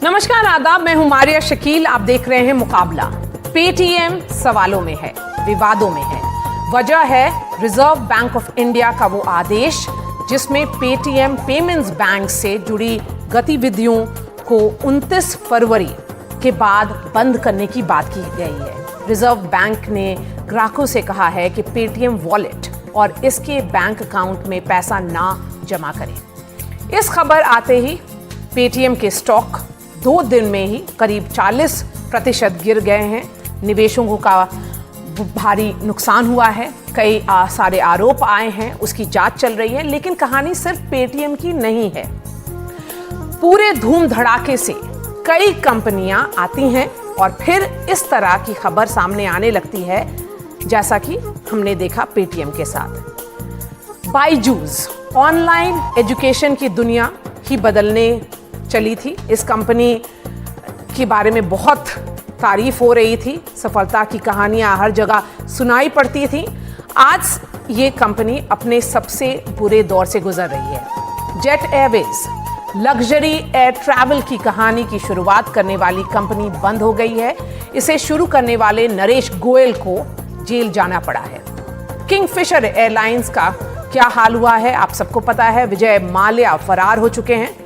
नमस्कार, आदाब। मैं हूं मारिया शकील। आप देख रहे हैं मुकाबला। पेटीएम सवालों में है, विवादों में है। वजह है रिजर्व बैंक ऑफ इंडिया का वो आदेश जिसमें पेटीएम पेमेंट्स बैंक से जुड़ी गतिविधियों को 29 फरवरी के बाद बंद करने की बात की गई है। रिजर्व बैंक ने ग्राहकों से कहा है कि पेटीएम वॉलेट और इसके बैंक अकाउंट में पैसा ना जमा करें। इस खबर आते ही पेटीएम के स्टॉक 2 दिन में ही करीब 40% गिर गए हैं। निवेशकों का भारी नुकसान हुआ है। कई सारे आरोप आए हैं, उसकी जांच चल रही है। लेकिन कहानी सिर्फ पेटीएम की नहीं है। पूरे धूम धड़ाके से कई कंपनियां आती हैं और फिर इस तरह की खबर सामने आने लगती है, जैसा कि हमने देखा पेटीएम के साथ। बायजूस ऑनलाइन एजुकेशन की दुनिया ही बदलने चली थी। इस कंपनी के बारे में बहुत तारीफ हो रही थी, सफलता की कहानियां हर जगह सुनाई पड़ती थी। आज ये कंपनी अपने सबसे बुरे दौर से गुजर रही है। Jet Airways, luxury air travel की कहानी की शुरुआत करने वाली कंपनी बंद हो गई है। इसे शुरू करने वाले नरेश गोयल को जेल जाना पड़ा है। किंगफिशर एयरलाइंस का क्या हाल हुआ है आप सबको पता है। विजय माल्या फरार हो चुके हैं।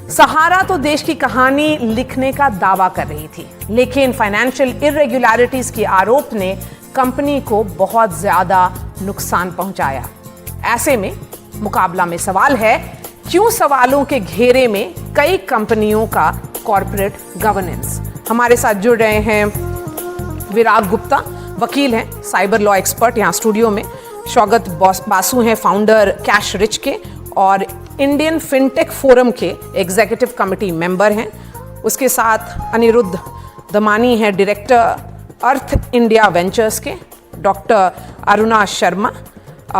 सहारा तो देश की कहानी लिखने का दावा कर रही थी, लेकिन फाइनेंशियल इरेगुलरिटीज के आरोप ने कंपनी को बहुत ज्यादा नुकसान पहुंचाया। ऐसे में मुकाबला में सवाल है, क्यों सवालों के घेरे में कई कंपनियों का कॉर्पोरेट गवर्नेंस। हमारे साथ जुड़ रहे हैं विराग गुप्ता, वकील हैं, साइबर लॉ एक्सपर्ट यहाँ स्टूडियो में। स्वागत बासु हैं, फाउंडर कैश रिच के और इंडियन फिनटेक फोरम के एग्जीक्यूटिव कमेटी मेंबर हैं। उसके साथ अनिरुद्ध दमानी हैं, डायरेक्टर अर्थ इंडिया वेंचर्स के। Doctor Aruna Sharma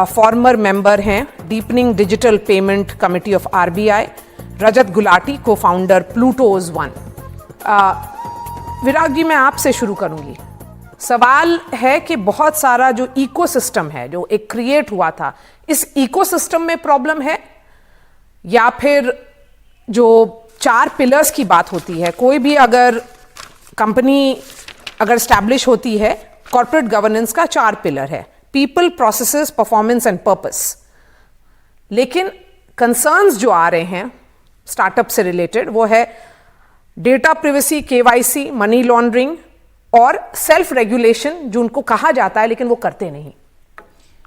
former member हैं deepening digital payment committee of RBI. Rajat Gulati co founder प्लूटोज one. विराग जी, मैं आपसे शुरू करूंगी। सवाल है कि बहुत सारा जो इकोसिस्टम है, जो एक क्रिएट हुआ था, इस इकोसिस्टम में प्रॉब्लम है या फिर जो 4 पिलर्स की बात होती है, कोई भी अगर कंपनी अगर स्टैब्लिश होती है, कॉर्पोरेट गवर्नेंस का 4 पिलर है, people, processes, performance and purpose. लेकिन कंसर्न्स जो आ रहे हैं स्टार्टअप से रिलेटेड, वो है data privacy, KYC, money laundering और सेल्फ रेगुलेशन, जो उनको कहा जाता है लेकिन वो करते नहीं।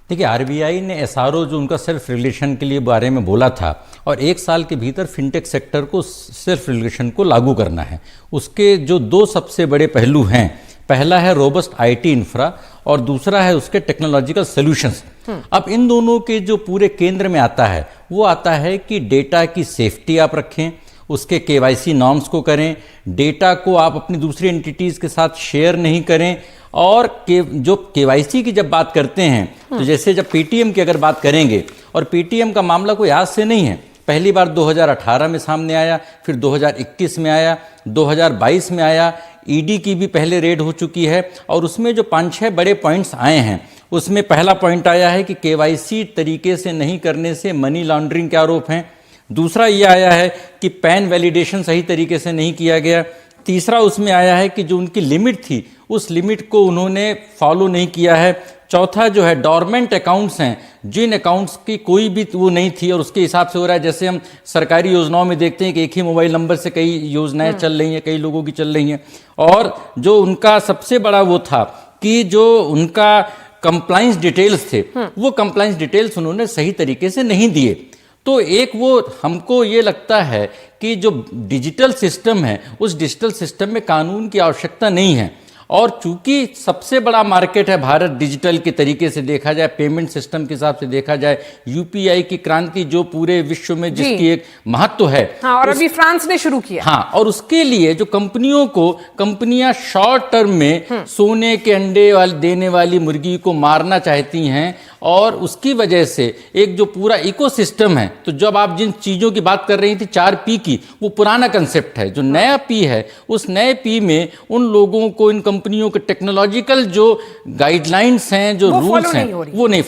देखिए, आरबीआई ने एसआरओ जो उनका सेल्फ रेगुलेशन के लिए बारे में बोला था, और 1 साल के भीतर फिनटेक सेक्टर को सेल्फ रेगुलेशन को लागू करना है। उसके जो 2 सबसे बड़े पहलू हैं, पहला है रोबस्ट आईटी इंफ्रा और दूसरा है उसके टेक्नोलॉजिकल सॉल्यूशंस। अब इन दोनों के जो पूरे केंद्र में आता है, वो आता है कि डेटा की सेफ्टी आप रखें, उसके केवाईसी नॉर्म्स को करें, डेटा को आप अपनी दूसरी एंटिटीज़ के साथ शेयर नहीं करें। और जो केवाईसी की जब बात करते हैं, तो जैसे जब पेटीएम की अगर बात करेंगे, और पेटीएम का मामला कोई आज से नहीं है, पहली बार 2018 में सामने आया, फिर 2021 में आया, 2022 में आया। ईडी की भी पहले रेड हो चुकी है और उसमें जो 5-6 बड़े पॉइंट्स आए हैं, उसमें पहला पॉइंट आया है कि केवाईसी तरीके से नहीं करने से मनी लॉन्ड्रिंग के आरोप हैं। दूसरा ये आया है कि पैन वैलिडेशन सही तरीके से नहीं किया गया। तीसरा उसमें आया है कि जो उनकी लिमिट थी, उस लिमिट को उन्होंने फॉलो नहीं किया है। चौथा जो है डॉर्मेंट अकाउंट्स हैं, जिन अकाउंट्स की कोई भी वो नहीं थी और उसके हिसाब से हो रहा है। जैसे हम सरकारी योजनाओं में देखते हैं कि एक ही मोबाइल नंबर से कई योजनाएं चल रही हैं, कई लोगों की चल रही हैं। और जो उनका सबसे बड़ा वो था कि जो उनका कंप्लाइंस डिटेल्स थे, वो कंप्लाइंस डिटेल्स उन्होंने सही तरीके से नहीं दिए। तो एक वो हमको ये लगता है कि जो डिजिटल सिस्टम है, उस डिजिटल सिस्टम में कानून की आवश्यकता नहीं है। और चूंकि सबसे बड़ा मार्केट है भारत डिजिटल के तरीके से देखा जाए, पेमेंट सिस्टम के हिसाब से देखा जाए, यूपीआई की क्रांति जो पूरे विश्व में जिसकी एक महत्व है। हाँ, और अभी फ्रांस ने शुरू किया। हाँ, और उसके लिए जो कंपनियां शॉर्ट टर्म में सोने के अंडे देने वाली मुर्गी को मारना चाहती हैं, और उसकी वजह से एक जो पूरा इकोसिस्टम है। तो जब आप जिन चीज़ों की बात कर रही थी 4P की, वो पुराना कंसेप्ट है। जो नया P है, उस नए P में उन लोगों को, इन कंपनियों के टेक्नोलॉजिकल जो गाइडलाइंस हैं, जो रूल्स हैं, वो नहीं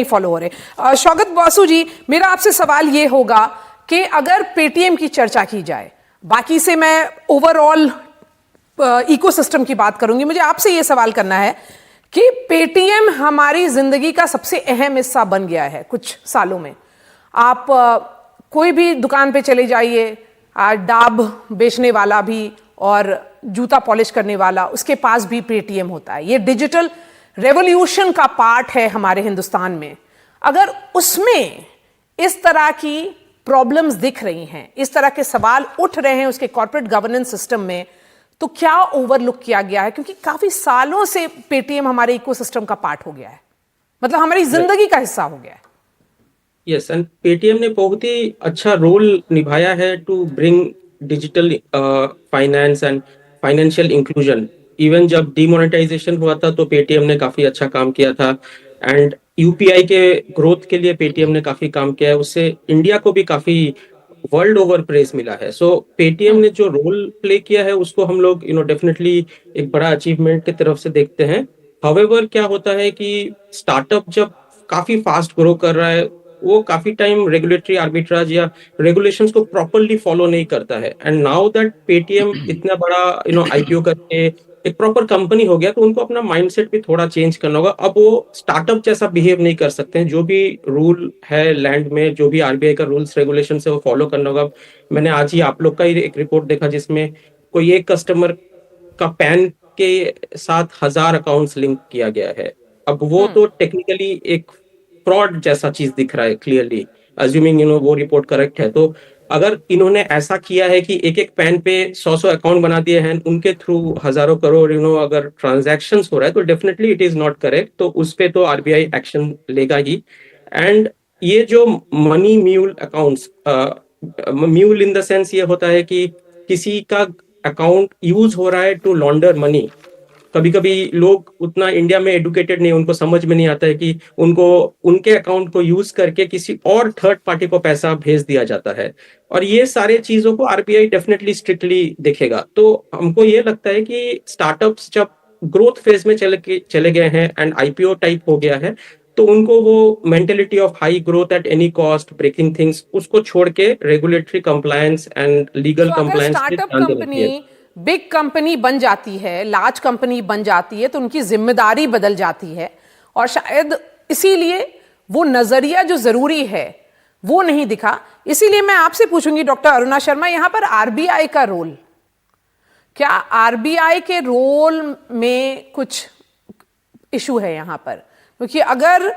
फॉलो हो रहे। स्वागत बासु जी, मेरा आपसे सवाल ये होगा कि अगर पेटीएम की चर्चा की जाए, बाकी से मैं ओवरऑल इकोसिस्टम की बात करूंगी। मुझे आपसे ये सवाल करना है कि पेटीएम हमारी जिंदगी का सबसे अहम हिस्सा बन गया है कुछ सालों में। आप कोई भी दुकान पे चले जाइए, डाब बेचने वाला भी और जूता पॉलिश करने वाला, उसके पास भी पेटीएम होता है। ये डिजिटल रेवोल्यूशन का पार्ट है हमारे हिंदुस्तान में। अगर उसमें इस तरह की प्रॉब्लम्स दिख रही हैं, इस तरह के सवाल उठ रहे हैं उसके कॉर्पोरेट गवर्नेंस सिस्टम में, तो क्या ओवरलुक किया गया है? क्योंकि काफी सालों से पेटीएम हमारे इकोसिस्टम का पार्ट हो गया है, मतलब हमारी जिंदगी का हिस्सा हो गया है। यस, एंड पेटीएम ने बहुत ही अच्छा रोल निभाया है to bring digital finance and financial inclusion. Even जब डिमोनेटाइजेशन हुआ था तो पेटीएम ने काफी अच्छा काम किया था, एंड यूपीआई के ग्रोथ के लिए पेटीएम ने काफी काम किया है। उससे इंडिया को भी काफी वर्ल्ड ओवर प्रेस मिला है। सो पेटीएम ने जो रोल प्ले किया है उसको हम लोग डेफिनेटली एक बड़ा अचीवमेंट की तरफ से देखते हैं। हाउएवर क्या होता है कि स्टार्टअप जब काफी फास्ट ग्रो कर रहा है, वो काफी टाइम रेगुलेटरी आर्बिट्राज या रेगुलेशंस को प्रॉपरली फॉलो नहीं करता है। एंड नाउ दैट पेटीएम इतना बड़ा आईपीओ करके एक प्रॉपर कंपनी हो गया, तो उनको अपना माइंडसेट भी थोड़ा चेंज करना होगा। अब वो स्टार्टअप जैसा बिहेव नहीं कर सकते हैं। जो भी रूल है लैंड में, जो भी आरबीआई का रूल्स रेगुलेशन है वो फॉलो करना होगा। मैंने आज ही आप लोग का ही एक रिपोर्ट देखा जिसमें कोई एक कस्टमर का पैन के साथ 1000 अकाउंट्स लिंक किया गया है। अब वो तो टेक्निकली एक फ्रॉड जैसा चीज दिख रहा है क्लियरली, अज्यूमिंग वो रिपोर्ट करेक्ट है। तो अगर इन्होंने ऐसा किया है कि एक एक पैन पे 100 अकाउंट बना दिए हैं, उनके थ्रू हजारों करोड़ अगर ट्रांजैक्शंस हो रहा है, तो definitely it is not correct. तो उस पे तो आरबीआई एक्शन लेगा ही। एंड ये जो money mule accounts, mule in the sense ये होता है कि किसी का अकाउंट यूज हो रहा है टू लॉन्डर मनी। कभी कभी लोग उतना इंडिया में एडुकेटेड नहीं, उनको समझ में नहीं आता है कि उनको उनके अकाउंट को यूज करके किसी और थर्ड पार्टी को पैसा भेज दिया जाता है। और ये सारे चीजों को आरबीआई डेफिनेटली स्ट्रिक्टली देखेगा। तो हमको ये लगता है कि स्टार्टअप्स जब ग्रोथ फेज में चले गए हैं एंड आईपीओ टाइप हो गया है, तो उनको वो mentality of high growth at any cost, breaking things, उसको छोड़ के regulatory compliance and legal compliance पे ध्यान देना चाहिए। बिग कंपनी बन जाती है, लार्ज कंपनी बन जाती है, तो उनकी जिम्मेदारी बदल जाती है, और शायद इसीलिए वो नजरिया जो जरूरी है वो नहीं दिखा। इसीलिए मैं आपसे पूछूंगी डॉक्टर अरुणा शर्मा, यहां पर आरबीआई का रोल, क्या आरबीआई के रोल में कुछ इशू है यहां पर? क्योंकि अगर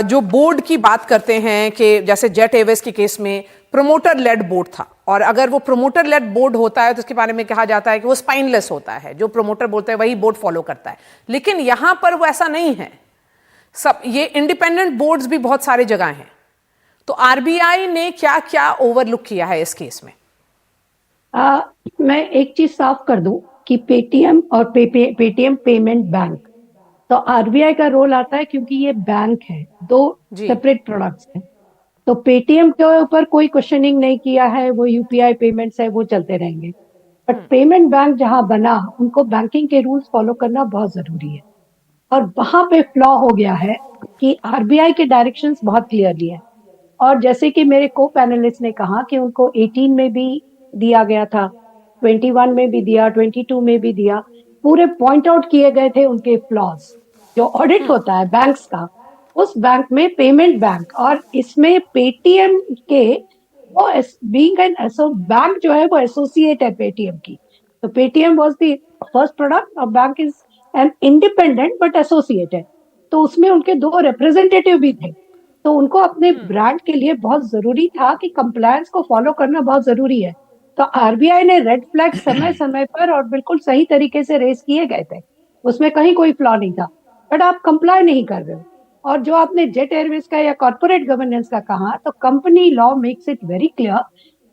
जो बोर्ड की बात करते हैं कि जैसे जेट एयरवेज के केस में प्रमोटर लेड बोर्ड था, और अगर वो प्रमोटर लेड बोर्ड होता है तो उसके बारे में कहा जाता है कि वो स्पाइनलेस होता है, जो प्रमोटर बोलते हैं वही बोर्ड फॉलो करता है। लेकिन यहां पर वो ऐसा नहीं है, सब ये इंडिपेंडेंट बोर्ड्स भी बहुत सारे जगह हैं। तो आरबीआई ने क्या क्या ओवरलुक किया है इस केस में? मैं एक चीज साफ कर दूं कि पेटीएम और पेटीएम पेमेंट बैंक, तो आरबीआई का रोल आता है क्योंकि ये बैंक है, दो सेपरेट प्रोडक्ट्स हैं। तो पेटीएम के ऊपर कोई क्वेश्चनिंग नहीं किया है, वो यूपीआई पेमेंट्स है, वो चलते रहेंगे। बट पेमेंट बैंक जहां बना, उनको बैंकिंग के रूल्स फॉलो करना बहुत जरूरी है, और वहां पे फ्लॉ हो गया है कि आरबीआई के डायरेक्शंस बहुत क्लियरली है। और जैसे कि मेरे को पैनलिस्ट ने कहा कि उनको 18 में भी दिया गया था, 21 में भी दिया, 22 में भी दिया, पूरे पॉइंट आउट किए गए थे उनके फ्लॉज। जो ऑडिट होता है बैंक्स का, उस बैंक में पेमेंट बैंक, और इसमें पेटीएम के वो बीइंग एन बैंक जो है वो एसोसिएट है पेटीएम की। तो Paytm was the first product और bank is an independent but associate है। तो उसमें उनके दो रिप्रेजेंटेटिव भी थे। तो उनको अपने ब्रांड के लिए बहुत जरूरी था कि कंप्लायंस को फॉलो करना बहुत जरूरी है। तो आरबीआई ने रेड फ्लैग समय समय पर और बिल्कुल सही तरीके से रेस किए गए थे, उसमें कहीं कोई फ्लॉ नहीं था। बट आप कंप्लाई नहीं कर रहे हो। और जो आपने जेट एयरवेज का या कॉर्पोरेट गवर्नेंस का कहा, तो company law makes it very clear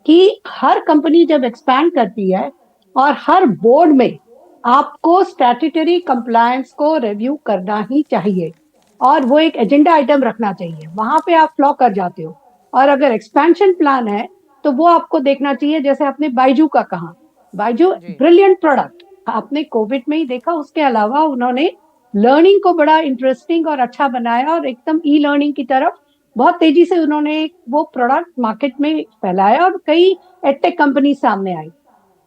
कि हर कंपनी जब एक्सपैंड करती है और हर बोर्ड में आपको स्टैट्यूटरी कंप्लायंस को रिव्यू करना ही चाहिए, और वो एक एजेंडा आइटम रखना चाहिए। वहां पे आप फ्लॉ कर जाते हो। और अगर एक्सपेंशन प्लान है तो वो आपको देखना चाहिए। जैसे आपने बाइजू का कहा, बाइजू ब्रिलियंट प्रोडक्ट, आपने कोविड में ही देखा। उसके अलावा उन्होंने लर्निंग को बड़ा इंटरेस्टिंग और अच्छा बनाया, और एकदम ई लर्निंग की तरफ बहुत तेजी से उन्होंने वो प्रोडक्ट मार्केट में फैलाया, और कई एडटेक कंपनी सामने आई।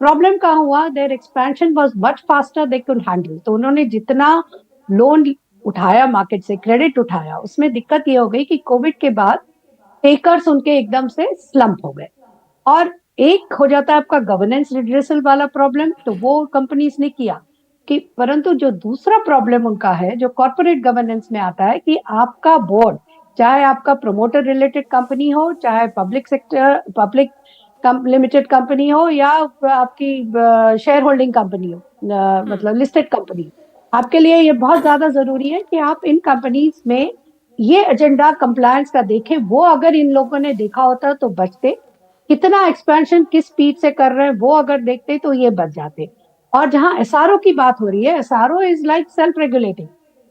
प्रॉब्लम कहाँ हुआ, their expansion was much faster they could handle. तो उन्होंने जितना लोन उठाया मार्केट से, क्रेडिट उठाया, उसमें दिक्कत ये हो गई कि कोविड के बाद टेकर्स उनके एकदम से स्लम्प हो गए। और एक हो जाता है आपका गवर्नेंस रिड्रेसल वाला प्रॉब्लम, तो वो कंपनीज ने किया कि, परंतु जो दूसरा प्रॉब्लम उनका है जो कॉर्पोरेट गवर्नेंस में आता है कि आपका बोर्ड, चाहे आपका प्रमोटर रिलेटेड कंपनी हो, चाहे public sector public limited company हो, या आपकी शेयर होल्डिंग कंपनी हो, मतलब लिस्टेड कंपनी, आपके लिए ये बहुत ज्यादा जरूरी है कि आप इन कंपनीज में ये एजेंडा कंप्लायंस का देखें। वो अगर इन लोगों ने देखा होता तो बचते, कितना एक्सपेंशन किस स्पीड से कर रहे हैं वो अगर देखते तो ये बच जाते। और जहां एसआरओ की बात हो रही है, SRO is like self regulating.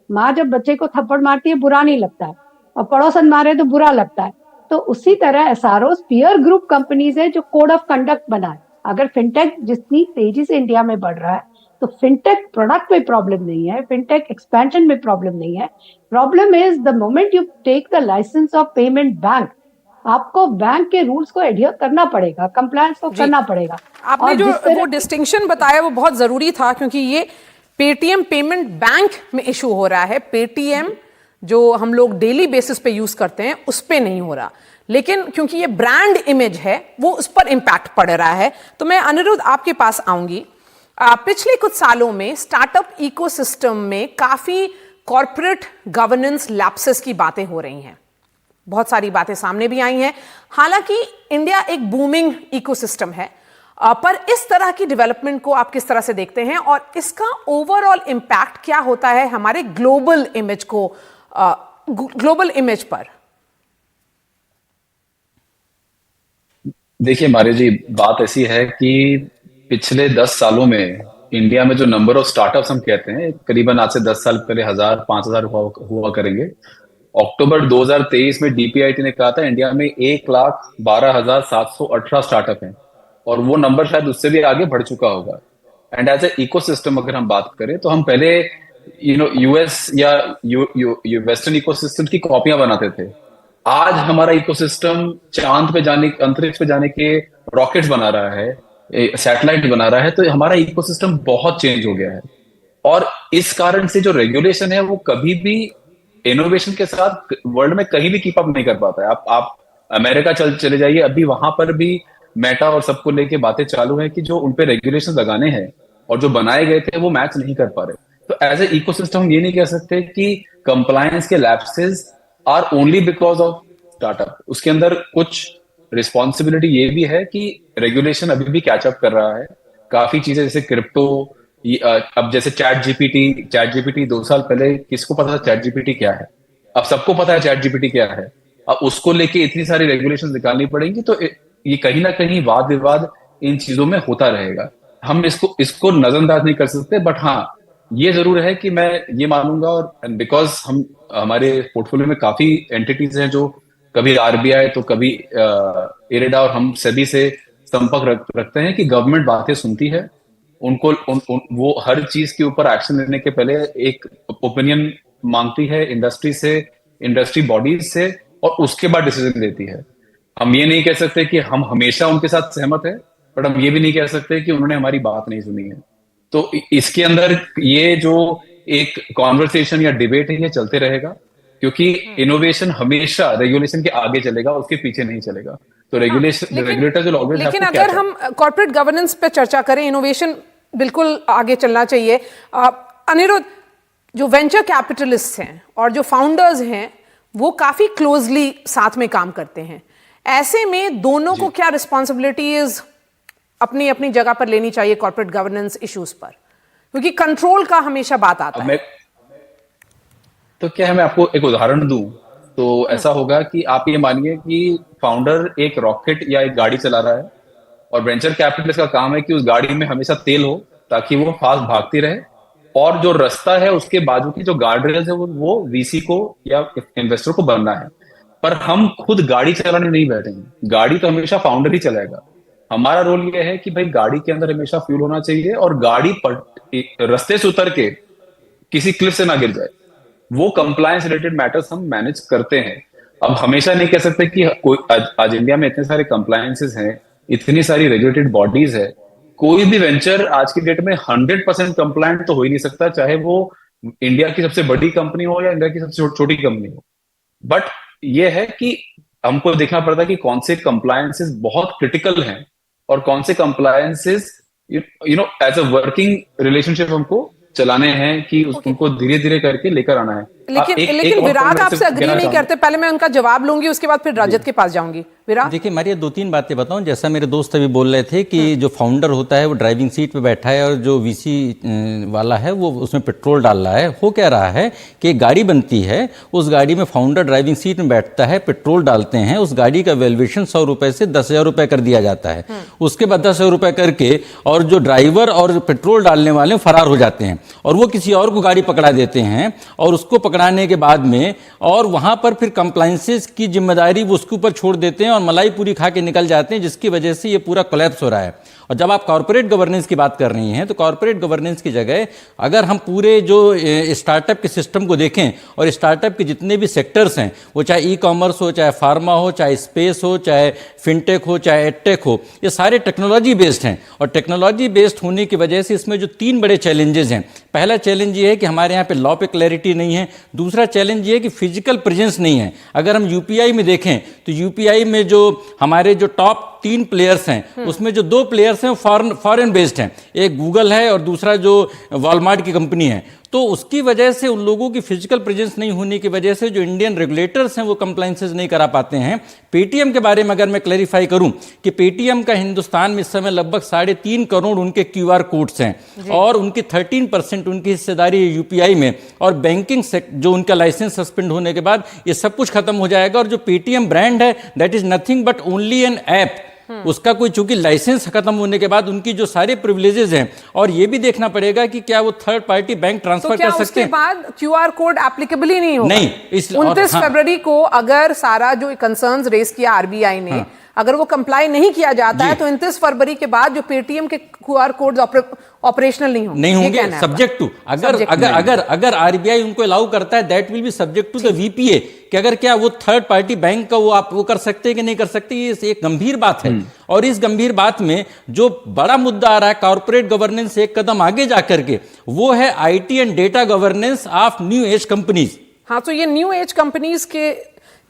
माँ जब बच्चे को थप्पड़ मारती है बुरा नहीं लगता है, और पड़ोसन मारे तो बुरा लगता है। तो उसी तरह एसआरओ पीयर ग्रुप कंपनीज है जो कोड ऑफ कंडक्ट बनाए। अगर फिनटेक जितनी तेजी से इंडिया में बढ़ रहा है, तो फिनटेक प्रोडक्ट में प्रॉब्लम नहीं है, फिनटेक एक्सपेंशन में प्रॉब्लम नहीं है। Problem is the moment you take the licence of payment bank, आपको बैंक के रूल्स को एडहियर करना पड़ेगा, कंप्लायंस को करना पड़ेगा। आपने जो वो डिस्टिंक्शन बताया वो बहुत जरूरी था, क्योंकि ये पेटीएम पेमेंट बैंक में इशू हो रहा है, पेटीएम जो हम लोग डेली बेसिस पे यूज करते हैं उस पे नहीं हो रहा। लेकिन क्योंकि ये ब्रांड इमेज है, वो उस पर इंपैक्ट पड़ रहा है। तो मैं अनिरुद्ध आपके पास आऊंगी। पिछले कुछ सालों में स्टार्टअप इकोसिस्टम में काफी कॉर्पोरेट गवर्नेंस लैप्सेस की बातें हो रही हैं, बहुत सारी बातें सामने भी आई हैं। हालांकि इंडिया एक बूमिंग इकोसिस्टम है, पर इस तरह की डेवलपमेंट को आप किस तरह से देखते हैं, और इसका ओवरऑल इंपैक्ट क्या होता है हमारे ग्लोबल इमेज को, ग्लोबल इमेज पर? देखिए मारे जी, बात ऐसी है कि पिछले 10 सालों में इंडिया में जो नंबर ऑफ स्टार्टअप्स हम कहते हैं, करीबन आज से 10 साल पहले 1000-5000 हुआ करेंगे। अक्टूबर 2023 में डीपीआईटी ने कहा था इंडिया में 1,12,718 स्टार्टअप हैं, और वो नंबर शायद उससे भी आगे बढ़ चुका होगा। एंड एज ए इकोसिस्टम अगर हम बात करें तो हम पहले यूएस या वेस्टर्न इकोसिस्टम की कॉपियां बनाते थे। आज हमारा इकोसिस्टम चांद पे जाने, अंतरिक्ष पे जाने के रॉकेट्स बना रहा है, सैटेलाइट बना रहा है। तो हमारा इकोसिस्टम बहुत चेंज हो गया है, और इस कारण से जो रेगुलेशन है वो कभी भी इनोवेशन के साथ वर्ल्ड में कहीं भी कीप अप नहीं कर पाता है। आप अमेरिका चले जाइए, अभी वहां पर भी मेटा और सबको लेके बातें चालू है कि जो उनपे रेगुलेशन लगाने हैं और जो बनाए गए थे वो मैच नहीं कर पा रहे। तो एज ए इकोसिस्टम हम ये नहीं कह सकते कि कंप्लायंस के lapses are only because of startup. उसके अंदर कुछ रिस्पॉन्सिबिलिटी ये भी है कि रेगुलेशन अभी भी कैचअप कर रहा है। काफी चीजें जैसे क्रिप्टो, अब जैसे चैट जीपीटी 2 साल पहले किसको पता था चैट जीपीटी क्या है? अब सबको पता है चैट जीपीटी क्या है। अब उसको लेके इतनी सारी रेगुलेशन निकालनी पड़ेंगी, तो ये कहीं ना कहीं वाद विवाद इन चीजों में होता रहेगा। हम इसको नजरअंदाज नहीं कर सकते। बट हाँ, ये जरूर है कि मैं ये मानूंगा, और बिकॉज हमारे पोर्टफोलियो में काफी एंटिटीज हैं जो कभी आरबीआई तो कभी इरेडा और हम सेबी से संपर्क रखते हैं कि गवर्नमेंट बातें सुनती है, उनको वो हर चीज के ऊपर एक्शन लेने के पहले एक ओपिनियन मांगती है इंडस्ट्री से, इंडस्ट्री बॉडीज से, और उसके बाद डिसीजन लेती है। हम ये नहीं कह सकते कि हम हमेशा उनके साथ सहमत है, बट हम ये भी नहीं कह सकते कि उन्होंने हमारी बात नहीं सुनी है। तो इसके अंदर ये जो एक कॉन्वर्सेशन या डिबेट है ये चलते रहेगा, क्योंकि इनोवेशन हमेशा रेगुलेशन के आगे चलेगा, उसके पीछे नहीं चलेगा। तो regulator will always have to लेकिन अगर हम कॉर्पोरेट गवर्नेंस पे चर्चा करें, इनोवेशन बिल्कुल आगे चलना चाहिए। अनिरुद्ध, जो वेंचर कैपिटलिस्ट हैं और जो फाउंडर्स हैं वो काफी क्लोजली साथ में काम करते हैं। ऐसे में दोनों को क्या रिस्पॉन्सिबिलिटीज अपनी अपनी जगह पर लेनी चाहिए कॉर्पोरेट गवर्नेंस इश्यूज पर, क्योंकि कंट्रोल का हमेशा बात आता है। तो क्या है, मैं आपको एक उदाहरण दूं तो ऐसा होगा कि आप ये मानिए कि फाउंडर एक रॉकेट या एक गाड़ी चला रहा है, और वेंचर कैपिटलिस्ट का काम है कि उस गाड़ी में हमेशा तेल हो ताकि वो फास्ट भागती रहे, और जो रास्ता है उसके बाजू की जो गार्ड रेल्स है वो वीसी को या इन्वेस्टर को बनना है। पर हम खुद गाड़ी चलाने नहीं बैठेंगे, गाड़ी तो हमेशा फाउंडर ही चलाएगा। हमारा रोल ये है कि भाई गाड़ी के अंदर हमेशा फ्यूल होना चाहिए, और गाड़ी रास्ते से उतर के किसी क्लिफ से ना गिर जाए। वो कंप्लायंस रिलेटेड मैटर्स हम मैनेज करते हैं। अब हमेशा नहीं कह सकते कि कोई आज इंडिया में इतने सारे कंप्लायंसेस हैं, इतनी सारी रेगुलेटेड बॉडीज है कोई भी वेंचर आज की डेट में 100% कंप्लायंट तो हो ही नहीं सकता, चाहे वो इंडिया की सबसे बड़ी कंपनी हो या इंडिया की सबसे छोटी कंपनी हो। बट ये है कि हमको देखना पड़ता है कि कौन से कंप्लायंसेस बहुत क्रिटिकल हैं और कौन से compliances you know as a working relationship हमको चलाने हैं, कि उनको धीरे धीरे करके लेकर आना है। लेकिन विराट आपसे अग्री नहीं करते, पहले मैं उनका जवाब लूंगी, उसके बाद फिर रजत के पास जाऊंगी। विराट, देखिए मारिया, 2-3 बातें बताऊं। जैसा मेरे दोस्त अभी बोल रहे थे कि जो फाउंडर होता है वो ड्राइविंग सीट पे बैठा है और जो वीसी वाला है वो उसमें पेट्रोल डाल रहा है। हो क्या रहा है कि एक गाड़ी बनती है, उस गाड़ी में फाउंडर ड्राइविंग सीट में बैठता है, पेट्रोल डालते हैं, उस गाड़ी का वैल्यूएशन 100 रुपए से 10,000 रुपए कर दिया जाता है। उसके बाद 10,000 रुपए करके और जो ड्राइवर और पेट्रोल डालने वाले फरार हो जाते हैं और वो किसी और को गाड़ी पकड़ा देते हैं, और उसको पकड़ाने के बाद में और वहां पर फिर कंप्लायंसेस की जिम्मेदारी वो उसके ऊपर छोड़ देते हैं और मलाई पूरी खा के निकल जाते हैं, जिसकी वजह से ये पूरा कोलैप्स हो रहा है। और जब आप कॉर्पोरेट गवर्नेंस की बात कर रही हैं, तो कॉर्पोरेट गवर्नेंस की जगह अगर हम पूरे जो स्टार्टअप के सिस्टम को देखें और स्टार्टअप के जितने भी सेक्टर्स हैं, वो चाहे ई कॉमर्स हो, चाहे फार्मा हो, चाहे स्पेस हो, चाहे फिनटेक हो, चाहे एडटेक हो, ये सारे टेक्नोलॉजी बेस्ड हैं। और टेक्नोलॉजी बेस्ड होने की वजह से इसमें जो 3 बड़े चैलेंजेस हैं, पहला चैलेंज ये है कि हमारे यहाँ पे लॉ पे क्लैरिटी नहीं है। दूसरा चैलेंज ये है कि फिजिकल प्रेजेंस नहीं है। अगर हम यूपीआई में देखें तो यूपीआई में जो हमारे जो टॉप 3 प्लेयर्स हैं, उसमें जो 2 प्लेयर्स हैं फॉरेन बेस्ड हैं, एक गूगल है और दूसरा जो वॉलमार्ट की कंपनी है। तो उसकी वजह से उन लोगों की फिजिकल प्रेजेंस नहीं होने की वजह से जो इंडियन रेगुलेटर्स हैं वो कंप्लायंसेस नहीं करा पाते हैं। पेटीएम के बारे में अगर मैं क्लैरिफाई करूं कि पेटीएम का हिंदुस्तान में इस समय लगभग 3.5 करोड़ उनके क्यूआर कोड्स हैं और उनकी 13% उनकी हिस्सेदारी है यूपीआई में, और बैंकिंग जो उनका लाइसेंस सस्पेंड होने के बाद ये सब कुछ खत्म हो जाएगा। और जो पेटीएम ब्रांड है that is nothing but only an app. उसका कोई चूंकि लाइसेंस खत्म होने के बाद उनकी जो सारे प्रिविलेजेस हैं, और ये भी देखना पड़ेगा कि क्या वो थर्ड पार्टी बैंक ट्रांसफर कर सकते हैं। उसके बाद क्यूआर कोड एप्लीकेबल ही नहीं होगा। नहीं, 29 फरवरी को अगर सारा जो कंसर्न्स रेज किया आरबीआई ने, अगर वो कंप्लाई नहीं किया जाता है तो 29 फरवरी के बाद जो पेटीएम के क्यूआर कोड ऑपरेशनल नहीं होंगे। सब्जेक्ट टू अगर आरबीआई उनको अलाउ करता है, that will be subject to the VPA, कि अगर क्या वो थर्ड पार्टी बैंक का वो आप वो कर सकते हैं कि नहीं कर सकते। ये एक गंभीर बात है। और इस गंभीर बात में जो बड़ा मुद्दा आ रहा है कॉर्पोरेट गवर्नेंस से एक कदम आगे जाकर के, वो है IT and data governance of new age companies. हाँ, तो ये न्यू एज कंपनीज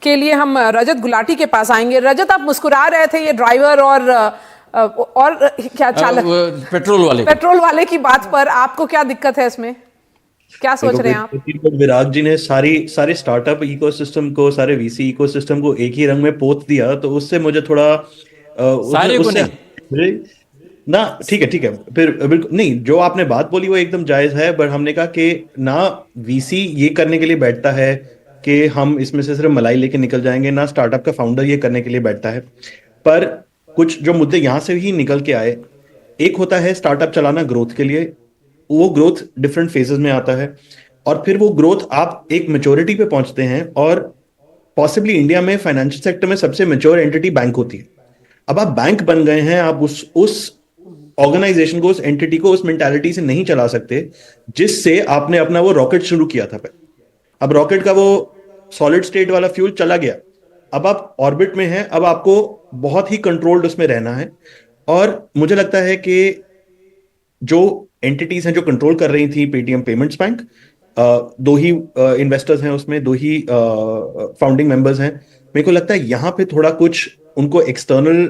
के लिए हम रजत गुलाटी के पास आएंगे। रजत, आप मुस्कुरा रहे थे, ये ड्राइवर और क्या चालक पेट्रोल वाले की बात पर आपको क्या दिक्कत है इसमें? क्या सोच रहे हैं आप? विराट जी ने सारे स्टार्टअप इकोसिस्टम को, सारे वीसी इकोसिस्टम को एक ही रंग में पोत दिया, तो उससे मुझे थोड़ा सारे को नहीं ना, ठीक है फिर बिल्कुल नहीं, जो आपने बात बोली वो एकदम जायज है। बट हमने कहा कि ना वीसी ये करने के लिए बैठता है कि हम इसमें से सिर्फ मलाई लेके निकल जाएंगे, ना स्टार्टअप का फाउंडर ये करने के लिए बैठता है। पर कुछ जो मुद्दे यहां से ही निकल के आए, एक होता है स्टार्टअप चलाना ग्रोथ के लिए, वो ग्रोथ डिफरेंट फेजेस में आता है, और फिर वो ग्रोथ आप एक मेच्योरिटी पे पहुंचते हैं, और पॉसिबली इंडिया में फाइनेंशियल सेक्टर में सबसे मेच्योर एंटिटी बैंक होती है। अब आप बैंक बन गए हैं, आप उस ऑर्गेनाइजेशन को, उस एंटिटी को उस मेंटालिटी से नहीं चला सकते जिससे आपने अपना वो रॉकेट शुरू किया था पहले। अब रॉकेट का वो सॉलिड स्टेट वाला फ्यूल चला गया, अब आप ऑर्बिट में हैं, अब आपको बहुत ही कंट्रोल्ड उसमें रहना है। और मुझे लगता है कि जो एंटिटीज हैं जो कंट्रोल कर रही थी पेटीएम पेमेंट्स बैंक, 2 ही इन्वेस्टर्स हैं उसमें, 2 ही फाउंडिंग मेंबर्स हैं। मेरे को लगता है यहाँ पे थोड़ा कुछ उनको एक्सटर्नल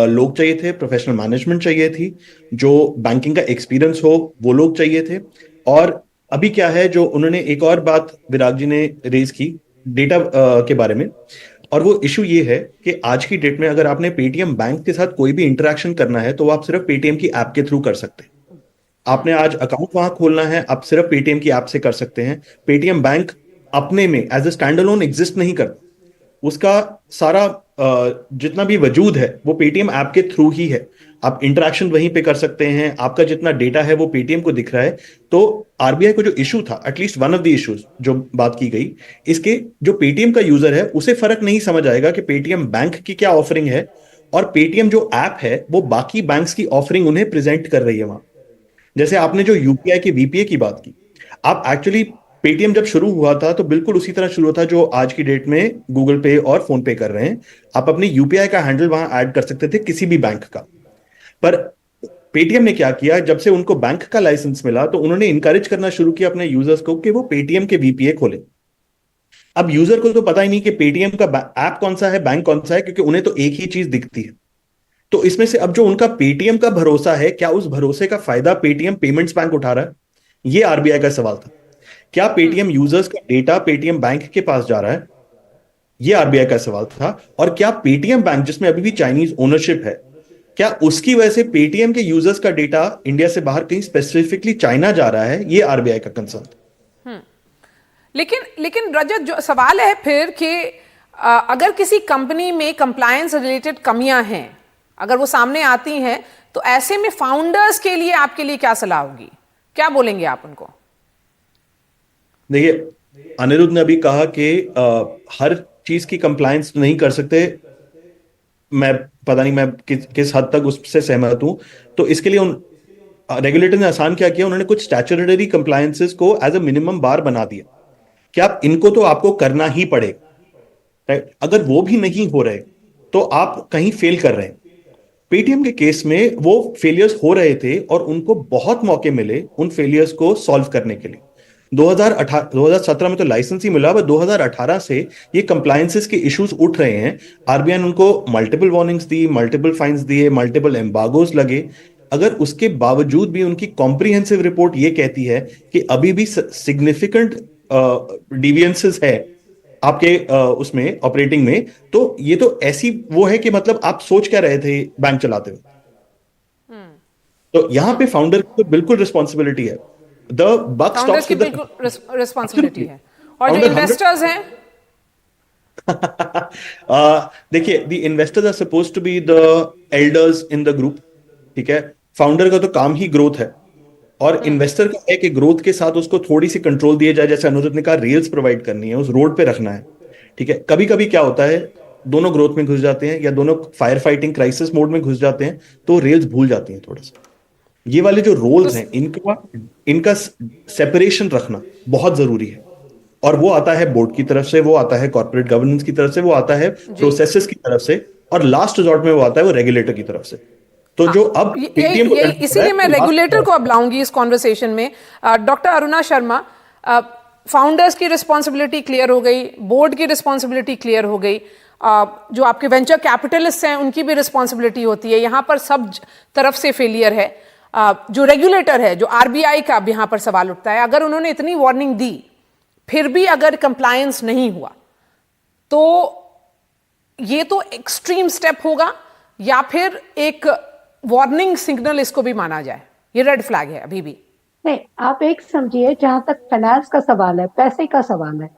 लोग चाहिए थे, प्रोफेशनल मैनेजमेंट चाहिए थी, जो बैंकिंग का एक्सपीरियंस हो वो लोग चाहिए थे। और अभी क्या है, जो उन्होंने एक और बात विराग जी ने रेज की डेटा के बारे में, और वो इशू ये है कि आज की डेट में अगर आपने पेटीएम बैंक के साथ कोई भी इंटरेक्शन करना है तो आप सिर्फ पेटीएम की ऐप के थ्रू कर सकते हैं। आपने आज अकाउंट वहां खोलना है, आप सिर्फ पेटीएम की ऐप से कर सकते हैं। पेटीएम बैंक अपने में as a stand alone exist नहीं करता, उसका सारा जितना भी वजूद है वो पेटीएम ऐप के थ्रू ही है। आप इंटरेक्शन वहीं पे कर सकते हैं, आपका जितना डेटा है वो पेटीएम को दिख रहा है। तो आरबीआई को जो इशू था, at least one of the issues जो बात की गई, इसके जो पेटीएम का यूजर है उसे फर्क नहीं समझ आएगा कि पेटीएम बैंक की क्या ऑफरिंग है, और पेटीएम जो ऐप है वो बाकी बैंक्स की ऑफरिंग उन्हें प्रेजेंट कर रही है वहां। जैसे आपने जो यूपीआई के वीपीए की बात की, आप एक्चुअली पेटीएम जब शुरू हुआ था तो बिल्कुल उसी तरह शुरू था जो आज की डेट में गूगल पे और फोन पे कर रहे हैं। आप अपने यूपीआई का हैंडल वहां ऐड कर सकते थे किसी भी बैंक का, पर पेटीएम ने क्या किया, जब से उनको बैंक का लाइसेंस मिला तो उन्होंने इनकरेज करना शुरू किया अपने यूजर्स को कि वो पेटीएम के वीपीए खोले। अब यूजर को तो पता ही नहीं कि पेटीएम का ऐप कौन सा है, बैंक कौन सा है, क्योंकि उन्हें तो एक ही चीज दिखती है। तो इसमें से अब जो उनका पेटीएम का भरोसा है, क्या उस भरोसे का फायदा पेटीएम पेमेंट्स बैंक उठा रहा है? ये आरबीआई का सवाल था। क्या पेटीएम यूजर्स का डेटा पेटीएम बैंक के पास जा रहा है? ये आरबीआई का सवाल था। और क्या पेटीएम बैंक, जिसमें अभी भी चाइनीज ओनरशिप है, क्या उसकी वजह से पेटीएम के यूजर्स का डेटा इंडिया से बाहर कहीं स्पेसिफिकली चाइना जा रहा है? ये आरबीआई का कंसर्न। लेकिन रजत, जो सवाल है फिर कि अगर किसी कंपनी में कंप्लायंस रिलेटेड कमियां हैं, अगर वो सामने आती हैं, तो ऐसे में फाउंडर्स के लिए आपके लिए क्या सलाह होगी? क्या बोलेंगे आप उनको? देखिए, अनिरुद्ध ने अभी कहा कि हर चीज की कंप्लायंस नहीं कर सकते। मैं पता नहीं मैं किस हद तक उससे सहमत हूं। तो इसके लिए उन रेगुलेटर ने आसान क्या किया, उन्होंने कुछ स्टैट्यूटरी कंप्लायंसेस को एज अ मिनिमम बार बना दिया कि आप इनको तो आपको करना ही पड़ेगा। अगर वो भी नहीं हो रहे तो आप कहीं फेल कर रहे हैं। पेटीएम के केस में वो फेलियर्स हो रहे थे और उनको बहुत मौके मिले उन फेलियर्स को सॉल्व करने के लिए। 2017 में तो लाइसेंस ही मिला, पर 2018 से ये कंप्लायंसेस के इश्यूज उठ रहे हैं। आरबीआई ने उनको मल्टीपल वार्निंग्स दी, मल्टीपल फाइन्स दिए, मल्टीपल एम्बागोज लगे। अगर उसके बावजूद भी उनकी कॉम्प्रिहेंसिव रिपोर्ट ये कहती है कि अभी भी सिग्निफिकेंट डिविएंसेस है आपके उसमें ऑपरेटिंग में, तो ये तो ऐसी वो है कि मतलब आप सोच क्या रहे थे बैंक चलाते हुए। तो यहां पे फाउंडर की तो बिल्कुल रिस्पॉन्सिबिलिटी है। The buck stops with the responsibility है। और जो इन्वेस्टर्स हैं, देखिए, the investors are suppose to be the elders in the group. ठीक है, फाउंडर का तो काम ही ग्रोथ है, और इन्वेस्टर का है कि ग्रोथ के साथ उसको थोड़ी सी कंट्रोल दिया जाए। जैसे अनुरुद्ध ने कहा, रेल्स प्रोवाइड करनी है, उस रोड पे रखना है। ठीक है, कभी कभी क्या होता है, दोनों ग्रोथ में घुस जाते हैं या दोनों फायर फाइटिंग क्राइसिस मोड में घुस जाते हैं, तो रेल्स भूल जाती हैं थोड़ा सा। ये वाले जो रोल्स हैं, इनका सेपरेशन रखना बहुत जरूरी है। और वो आता है बोर्ड की तरफ से, वो आता है कॉर्पोरेट गवर्नेंस की तरफ से, वो आता है प्रोसेसेस की तरफ से, और लास्ट रिजॉर्ट में वो आता है वो रेगुलेटर की तरफ से। तो जो अब इसीलिए मैं रेगुलेटर को अब लाऊंगी इस कॉन्वर्सेशन में। डॉक्टर अरुणा शर्मा, फाउंडर्स की रिस्पॉन्सिबिलिटी क्लियर हो गई, बोर्ड की रिस्पॉन्सिबिलिटी क्लियर हो गई, जो आपके वेंचर कैपिटलिस्ट हैं उनकी भी रिस्पॉन्सिबिलिटी होती है। यहाँ पर सब तरफ से फेलियर है। जो रेगुलेटर है, जो आरबीआई का अब यहाँ पर सवाल उठता है, अगर उन्होंने इतनी वार्निंग दी फिर भी अगर कंप्लायंस नहीं हुआ, तो ये तो एक्सट्रीम स्टेप होगा, या फिर एक वार्निंग सिग्नल इसको भी माना जाए? ये रेड फ्लैग है अभी भी। नहीं, आप एक समझिए, जहां तक फाइनेंस का सवाल है, पैसे का सवाल है,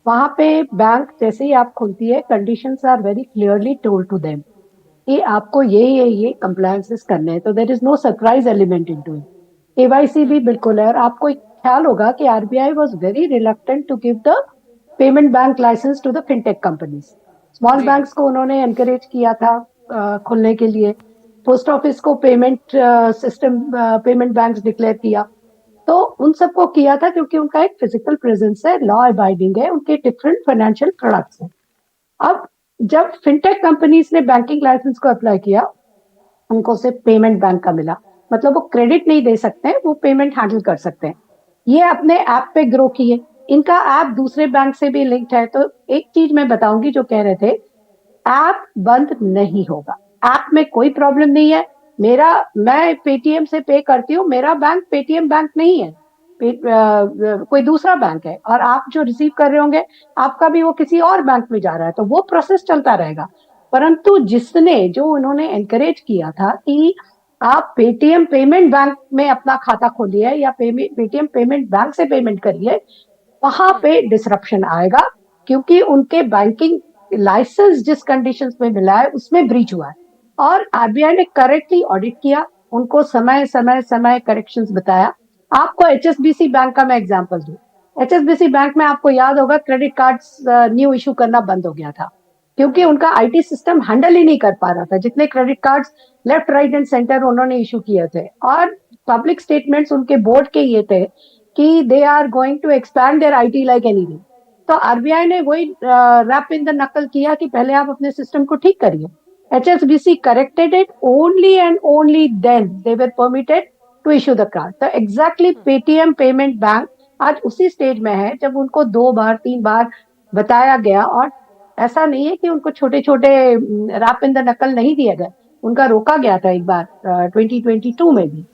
वहां पे बैंक जैसे ही आप खुलती है, conditions are very clearly told to them कि आपको ये कंप्लायंसेस करने हैं। तो there is no surprise element into it. KYC भी बिल्कुल है। और आपको एक ख्याल होगा कि RBI was very reluctant to give the payment bank licence to the fintech companies. Small banks को उन्होंने एनकरेज किया था खुलने के लिए। पोस्ट ऑफिस को payment system payment banks declare किया। तो उन सबको किया था क्योंकि उनका एक फिजिकल प्रेजेंस है, लॉ अबाइडिंग है, उनके डिफरेंट फाइनेंशियल प्रोडक्ट्स हैं। अब जब फिनटेक कंपनीज ने बैंकिंग लाइसेंस को अप्लाई किया, उनको सिर्फ पेमेंट बैंक का मिला। मतलब वो क्रेडिट नहीं दे सकते हैं, वो पेमेंट हैंडल कर सकते हैं। ये अपने ऐप पे ग्रो किए। इनका ऐप दूसरे बैंक से भी लिंक्ड है। तो एक चीज मैं बताऊंगी, जो कह रहे थे, ऐप बंद नहीं होगा। ऐप में कोई प्रॉब्लम नहीं है। मैं पेटीएम से पे करती हूँ, मेरा बैंक पेटीएम बैंक नहीं है, कोई दूसरा बैंक है। और आप जो रिसीव कर रहे होंगे, आपका भी वो किसी और बैंक में जा रहा है, तो वो प्रोसेस चलता रहेगा। परंतु जो उन्होंने एनकरेज किया था कि आप पेटीएम पेमेंट बैंक में अपना खाता खोलिए या पेटीएम पेमेंट बैंक से पेमेंट करिए, वहां पे डिसरप्शन आएगा, क्योंकि उनके बैंकिंग लाइसेंस जिस कंडीशंस में मिला है उसमें ब्रीच हुआ है। और आरबीआई ने करेक्टली ऑडिट किया, उनको समय करेक्शंस बताया। आपको एचएसबीसी बैंक का मैं एग्जांपल दूं। एचएसबीसी बैंक में आपको याद होगा, क्रेडिट कार्ड्स न्यू इशू करना बंद हो गया था, क्योंकि उनका आईटी सिस्टम हैंडल ही नहीं कर पा रहा था। जितने credit cards left, right and centre उन्होंने इशू किए थे, और पब्लिक स्टेटमेंट्स उनके बोर्ड के ये थे कि they are going to expand their IT like anything. तो आरबीआई ने वही रैप इन द नकल किया कि पहले आप अपने सिस्टम को ठीक करिए। HSBC corrected it only and only then they were permitted to issue the card. तो exactly Paytm पेमेंट बैंक आज उसी स्टेज में है जब उनको 2 बार 3 बार बताया गया, और ऐसा नहीं है कि उनको छोटे छोटे रैप इन द नकल नहीं दिया गया, उनका रोका गया था एक बार 2022 में भी।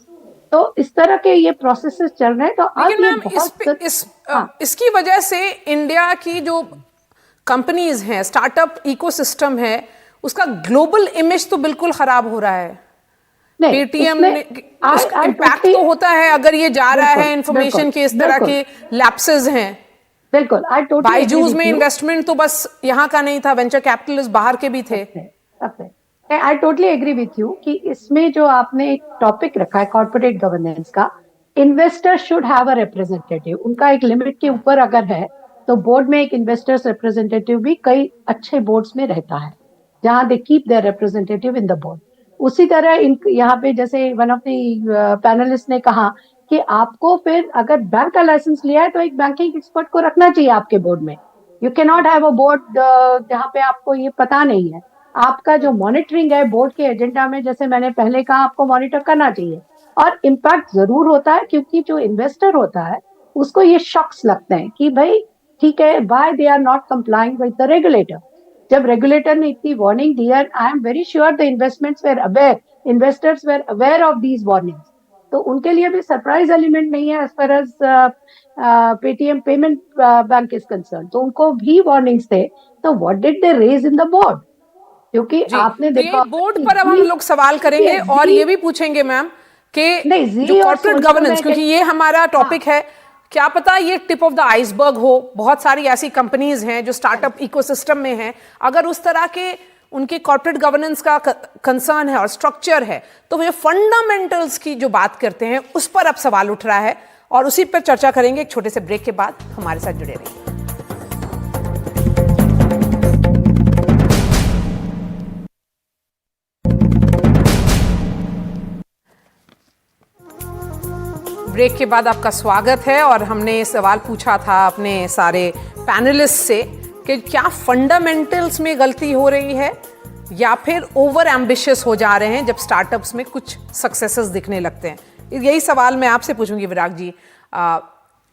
तो इस तरह के ये प्रोसेसेस चल रहे हैं। तो अब लेकिन ये मैम बहुत इसकी वजह से इंडिया की जो कंपनीज हैं, स्टार्टअप इकोसिस्टम है, उसका ग्लोबल इमेज तो बिल्कुल खराब हो रहा है। पेटीएम इम्पैक्ट तो होता है अगर ये जा रहा है इंफॉर्मेशन के इस तरह के लैप्सेस हैं। बिल्कुल, बायजूस में इन्वेस्टमेंट तो बस यहाँ का नहीं था, वेंचर कैपिटलिस्ट बाहर के भी थे। I totally agree with you कि इसमें जो आपने एक टॉपिक रखा है कॉर्पोरेट गवर्नेंस का, investor should have a representative. उनका एक लिमिट के ऊपर अगर है तो बोर्ड में एक इन्वेस्टर्स रिप्रेजेंटेटिव भी कई अच्छे बोर्ड्स में रहता है, जहां they keep their representative in the board. उसी तरह यहाँ पे जैसे वन ऑफ द पैनलिस्ट ने कहा कि आपको फिर अगर बैंक का लाइसेंस लिया है तो एक बैंकिंग एक्सपर्ट को रखना चाहिए आपके बोर्ड में। You can not have a board जहाँ पे आपको ये पता नहीं है। आपका जो मॉनिटरिंग है बोर्ड के एजेंडा में, जैसे मैंने पहले कहा, आपको मॉनिटर करना चाहिए। और इम्पैक्ट जरूर होता है क्योंकि जो इन्वेस्टर होता है उसको ये शॉक्स लगते हैं कि भाई ठीक है, why they are not complying with the regulator. जब रेगुलेटर ने इतनी वार्निंग दी है, I am very sure the investors were aware of these warnings, तो उनके लिए भी सरप्राइज एलिमेंट नहीं है as far as Paytm payment bank is concern. तो उनको भी वार्निंग्स थे, तो what did they raise in the board? क्योंकि आपने देखा बोर्ड पर अब हम लोग सवाल करेंगे और ये भी पूछेंगे मैम कि जो कॉर्पोरेट गवर्नेंस, क्योंकि ये हमारा टॉपिक है, क्या पता ये टिप ऑफ द आइसबर्ग हो। बहुत सारी ऐसी कंपनीज हैं जो स्टार्टअप इकोसिस्टम में हैं, अगर उस तरह के उनके कॉर्पोरेट गवर्नेंस का कंसर्न है और स्ट्रक्चर है, तो ये फंडामेंटल्स की जो बात करते हैं उस पर अब सवाल उठ रहा है, और उसी पर चर्चा करेंगे एक छोटे से ब्रेक के बाद। हमारे साथ जुड़े रहिए। ब्रेक के बाद आपका स्वागत है। और हमने सवाल पूछा था अपने सारे पैनलिस्ट से कि क्या फंडामेंटल्स में गलती हो रही है या फिर ओवर एम्बिशियस हो जा रहे हैं जब स्टार्टअप्स में कुछ सक्सेसेस दिखने लगते हैं। यही सवाल मैं आपसे पूछूंगी विराग जी।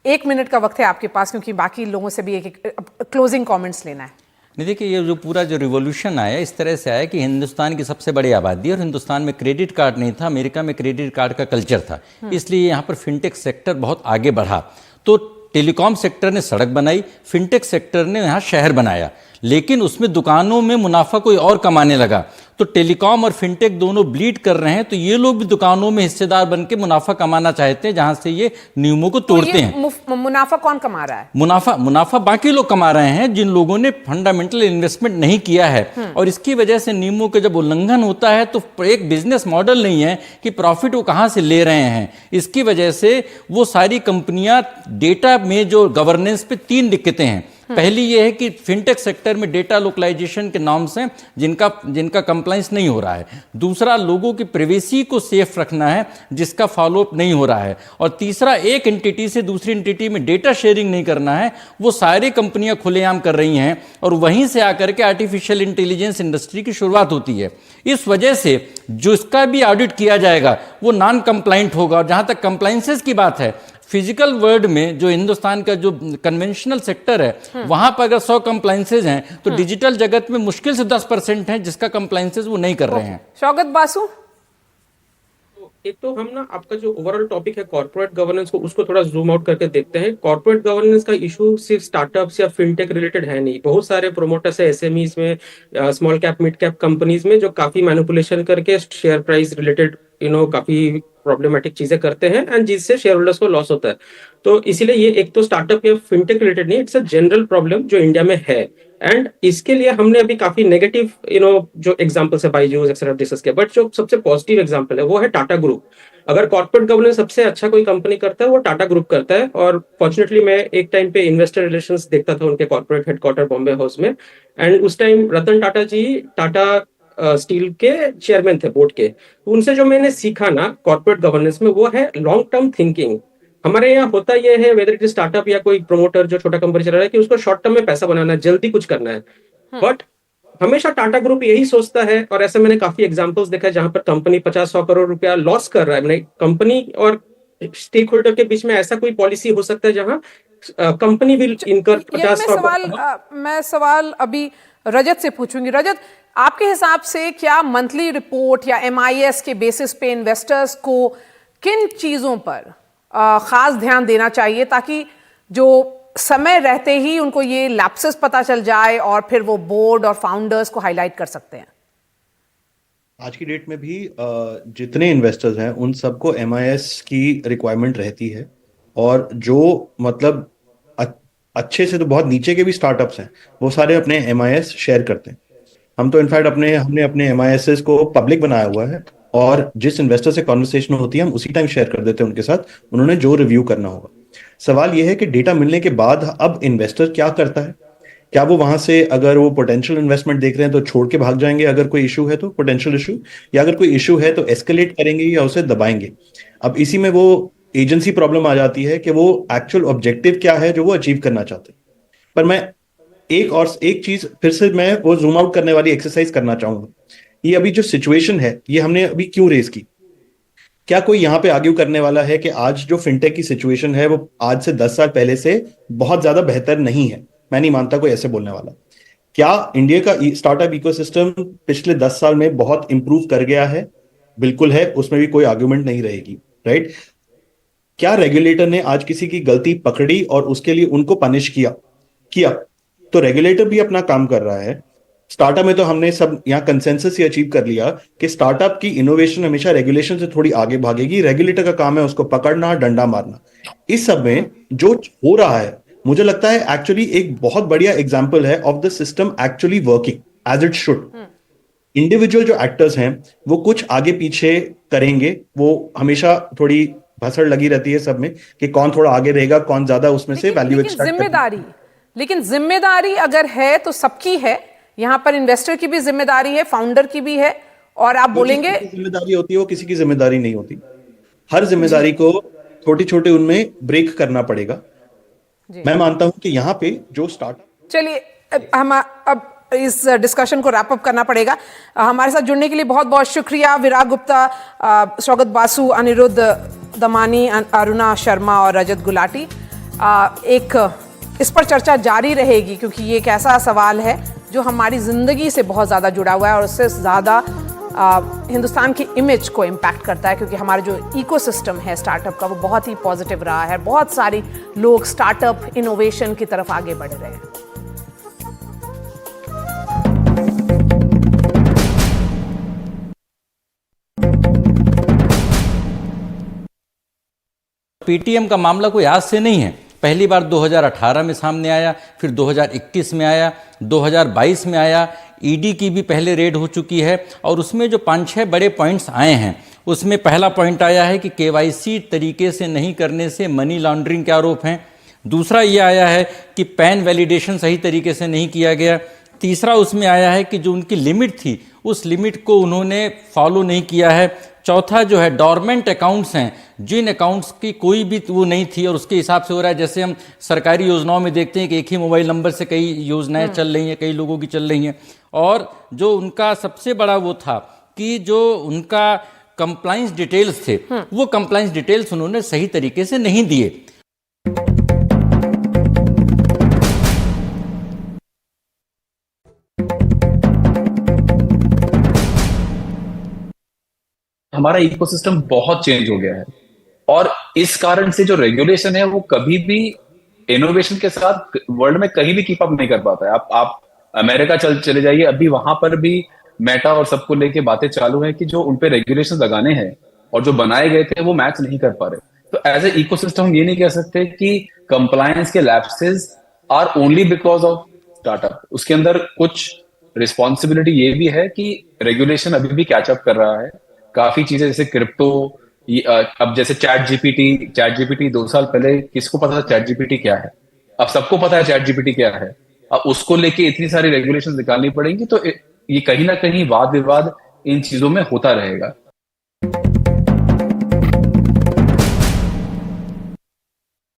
1 मिनट का वक्त है आपके पास, क्योंकि बाकी लोगों से भी एक क्लोजिंग कमेंट्स लेना है। नहीं, देखिए, ये जो पूरा जो रिवॉल्यूशन आया इस तरह से आया कि हिंदुस्तान की सबसे बड़ी आबादी और हिंदुस्तान में क्रेडिट कार्ड नहीं था, अमेरिका में क्रेडिट कार्ड का कल्चर था, इसलिए यहाँ पर फिनटेक सेक्टर बहुत आगे बढ़ा। तो टेलीकॉम सेक्टर ने सड़क बनाई, फिनटेक सेक्टर ने यहाँ शहर बनाया, लेकिन उसमें दुकानों में मुनाफा कोई और कमाने लगा। तो टेलीकॉम और फिनटेक दोनों ब्लीड कर रहे हैं, तो ये लोग भी दुकानों में हिस्सेदार बन के मुनाफा कमाना चाहते हैं, जहां से ये नियमों को तोड़ते हैं। मुनाफा कौन कमा रहा है? मुनाफा बाकी लोग कमा रहे हैं जिन लोगों ने फंडामेंटल इन्वेस्टमेंट नहीं किया है। और इसकी वजह से नियमों का जब उल्लंघन होता है तो एक बिजनेस मॉडल नहीं है कि प्रॉफिट वो कहां से ले रहे हैं। इसकी वजह से वो सारी कंपनियां डेटा में जो गवर्नेंस पे 3 दिक्कतें हैं। पहली ये है कि फिनटेक सेक्टर में डेटा लोकलाइजेशन के नॉर्म्स हैं जिनका कंप्लायंस नहीं हो रहा है। दूसरा, लोगों की प्राइवेसी को सेफ रखना है जिसका फॉलोअप नहीं हो रहा है। और तीसरा, एक एंटिटी से दूसरी एंटिटी में डेटा शेयरिंग नहीं करना है, वो सारी कंपनियां खुलेआम कर रही हैं, और वहीं से आकर के आर्टिफिशियल इंटेलिजेंस इंडस्ट्री की शुरुआत होती है। इस वजह से जो इसका भी ऑडिट किया जाएगा वो नॉन कंप्लाइंट होगा। और जहां तक कंप्लायंसेस की बात है, फिजिकल वर्ल्ड में जो हिंदुस्तान का जो कन्वेंशनल सेक्टर है वहां पर अगर 100 कंप्लायंसेस हैं तो डिजिटल जगत में मुश्किल से 10% हैं जिसका कंप्लायंसेस वो नहीं कर रहे हैं। शौकत बासु, एक तो हम ना आपका जो ओवरऑल टॉपिक है कॉर्पोरेट गवर्नेंस को, उसको थोड़ा जूम आउट करके देखते हैं। कॉर्पोरेट गवर्नेंस का इशू सिर्फ स्टार्टअप्स या फिनटेक रिलेटेड है नहीं, बहुत सारे प्रोमोटर्स है एसएमईज में, small cap mid cap companies में, जो काफी मैनिपुलेशन करके शेयर प्राइस रिलेटेड काफी प्रॉब्लमेटिक चीजें करते हैं एंड जिससे शेयर होल्डर्स को लॉस होता है। तो इसीलिए ये एक तो स्टार्टअप या फिनटेक रिलेटेड नहीं, इट्स अ जनरल प्रॉब्लम जो इंडिया में है। एंड इसके लिए हमने अभी काफी नेगेटिव जो एग्जांपल्स है बायजूस एक्सेट्रा डिस्कस किया, बट जो सबसे पॉजिटिव एग्जांपल है वो है टाटा ग्रुप। अगर कॉर्पोरेट गवर्नेंस सबसे अच्छा कोई कंपनी करता है वो टाटा ग्रुप करता है। और फॉर्चुनेटली मैं एक टाइम पे इन्वेस्टर रिलेशंस देखता था उनके कॉर्पोरेट हेडक्वार्टर बॉम्बे हाउस में, एंड उस टाइम रतन टाटा जी टाटा स्टील के चेयरमैन थे बोर्ड के। तो उनसे जो मैंने सीखा ना कॉर्पोरेट गवर्नेंस में वो है लॉन्ग टर्म थिंकिंग। हमारे यहाँ होता यह है, वेदर इट इज स्टार्टअप या कोई प्रमोटर जो छोटा कंपनी चला रहा है, कि उसको शॉर्ट टर्म में पैसा बनाना है, जल्दी कुछ करना है। बट हमेशा टाटा ग्रुप यही सोचता है, और ऐसे मैंने काफी एग्जांपल्स देखा है जहां पर कंपनी 50-100 करोड़ रुपया लॉस कर रहा है, मैंने कंपनी और स्टेक होल्डर के बीच में ऐसा कोई पॉलिसी हो सकता है जहां कंपनी विल इनकर मैं सवाल अभी रजत से पूछूंगी। रजत, आपके हिसाब से क्या मंथली रिपोर्ट या MIS के बेसिस पे इन्वेस्टर्स को किन चीजों पर खास ध्यान देना चाहिए ताकि जो समय रहते ही उनको ये लैप्सेस पता चल जाए और फिर वो बोर्ड और फाउंडर्स को हाईलाइट कर सकते हैं? आज की डेट में भी जितने इन्वेस्टर्स हैं उन सबको MIS की रिक्वायरमेंट रहती है, और जो मतलब अच्छे से तो बहुत नीचे के भी स्टार्टअप्स हैं वो सारे अपने MIS शेयर करते हैं। हम तो इनफैक्ट हमने अपने MIS को पब्लिक बनाया हुआ है, और जिस इन्वेस्टर से कॉन्वर्सेशन होती है हम उसी टाइम शेयर कर देते हैं उनके साथ, उन्होंने जो रिव्यू करना होगा। सवाल यह है कि डेटा मिलने के बाद अब इन्वेस्टर क्या करता है। क्या वो वहां से, अगर वो पोटेंशियल इन्वेस्टमेंट देख रहे हैं तो छोड़ के भाग जाएंगे अगर कोई इशू है तो, पोटेंशियल इशू, या अगर कोई इशू है तो एस्केलेट करेंगे या उसे दबाएंगे। अब इसी में वो एजेंसी प्रॉब्लम आ जाती है कि वो एक्चुअल ऑब्जेक्टिव क्या है जो वो अचीव करना चाहते हैं। पर मैं एक चीज फिर से मैं वो जूम आउट करने वाली एक्सरसाइज करना चाहूंगा। ये अभी जो सिचुएशन है ये हमने अभी क्यों रेज की? क्या कोई यहाँ पे आर्ग्यू करने वाला है कि आज जो फिनटेक की सिचुएशन है वो आज से 10 साल पहले से बहुत ज्यादा बेहतर नहीं है? मैं नहीं मानता कोई ऐसे बोलने वाला। क्या इंडिया का स्टार्टअप इकोसिस्टम पिछले 10 साल में बहुत इंप्रूव कर गया है? बिल्कुल है, उसमें भी कोई आर्ग्यूमेंट नहीं रहेगी, राइट? क्या रेगुलेटर ने आज किसी की गलती पकड़ी और उसके लिए उनको पनिश किया? तो रेगुलेटर भी अपना काम कर रहा है। स्टार्टअप में तो हमने सब यहाँ कंसेंसस ही अचीव कर लिया कि स्टार्टअप की इनोवेशन हमेशा रेगुलेशन से थोड़ी आगे भागेगी। रेगुलेटर का काम है उसको पकड़ना, डंडा मारना। इस सब में जो हो रहा है मुझे लगता है एक्चुअली एक बहुत बढ़िया एग्जांपल है of the system actually working as it should. Individual जो एक्टर्स हैं वो कुछ आगे पीछे करेंगे, वो हमेशा थोड़ी भसड़ लगी रहती है सब में कि कौन थोड़ा आगे रहेगा, कौन ज्यादा उसमें से वैल्यू एक्सट्रैक्ट। लेकिन जिम्मेदारी अगर है तो सबकी है। यहाँ पर इन्वेस्टर की भी जिम्मेदारी है, फाउंडर की भी है। और आप बोलेंगे जिम्मेदारी होती है, वो किसी की जिम्मेदारी नहीं होती। हर जिम्मेदारी को छोटे छोटे उनमें ब्रेक करना पड़ेगा। मैं मानता हूं कि यहाँ पे जो स्टार्टअप, चलिए हम अब इस डिस्कशन को रैप अप करना पड़ेगा। हमारे साथ जुड़ने के लिए बहुत बहुत शुक्रिया विराग गुप्ता, स्वागत बासु, अनिरुद्ध दमानी, अरुणा शर्मा और रजत गुलाटी। एक इस पर चर्चा जारी रहेगी क्योंकि ये एक ऐसा सवाल है जो हमारी ज़िंदगी से बहुत ज़्यादा जुड़ा हुआ है और उससे ज़्यादा हिंदुस्तान की इमेज को इम्पैक्ट करता है, क्योंकि हमारा जो इकोसिस्टम है स्टार्टअप का वो बहुत ही पॉजिटिव रहा है। बहुत सारी लोग स्टार्टअप इनोवेशन की तरफ आगे बढ़ रहे हैं। पेटीएम का मामला कोई आज से नहीं है। पहली बार 2018 में सामने आया, फिर 2021 में आया, 2022 में आया। ईडी की भी पहले रेड हो चुकी है और उसमें जो 5-6 बड़े पॉइंट्स आए हैं उसमें पहला पॉइंट आया है कि केवाईसी तरीके से नहीं करने से मनी लॉन्ड्रिंग के आरोप हैं। दूसरा ये आया है कि पैन वैलिडेशन सही तरीके से नहीं किया गया। तीसरा उसमें आया है कि जो उनकी लिमिट थी उस लिमिट को उन्होंने फॉलो नहीं किया है। चौथा जो है डॉर्मेंट अकाउंट्स हैं, जिन अकाउंट्स की कोई भी वो नहीं थी और उसके हिसाब से हो रहा है। जैसे हम सरकारी योजनाओं में देखते हैं कि एक ही मोबाइल नंबर से कई योजनाएं चल रही हैं, कई लोगों की चल रही हैं। और जो उनका सबसे बड़ा वो था कि जो उनका कंप्लाइंस डिटेल्स थे वो कंप्लाइंस डिटेल्स उन्होंने सही तरीके से नहीं दिए। हमारा इकोसिस्टम बहुत चेंज हो गया है और इस कारण से जो रेगुलेशन है वो कभी भी इनोवेशन के साथ वर्ल्ड में कहीं भी कीप अप नहीं कर पाता है। आप अमेरिका चले जाइए, अभी वहां पर भी मेटा और सबको लेके बातें चालू हैं कि जो उनपे रेगुलेशन लगाने हैं और जो बनाए गए थे वो मैच नहीं कर पा रहे। तो एज ए इकोसिस्टम हम ये नहीं कह सकते कि कंप्लायंस के lapses are only because of startup. उसके अंदर कुछ रिस्पॉन्सिबिलिटी ये भी है कि रेगुलेशन अभी भी कैचअप कर रहा है। काफी चीजें जैसे क्रिप्टो, अब जैसे चैट जीपीटी 2 साल पहले किसको पता था चैट जीपीटी क्या है? अब सबको पता है चैट जीपीटी क्या है। अब उसको लेके इतनी सारी रेगुलेशंस निकालनी पड़ेंगी, तो ये कहीं ना कहीं वाद विवाद इन चीजों में होता रहेगा।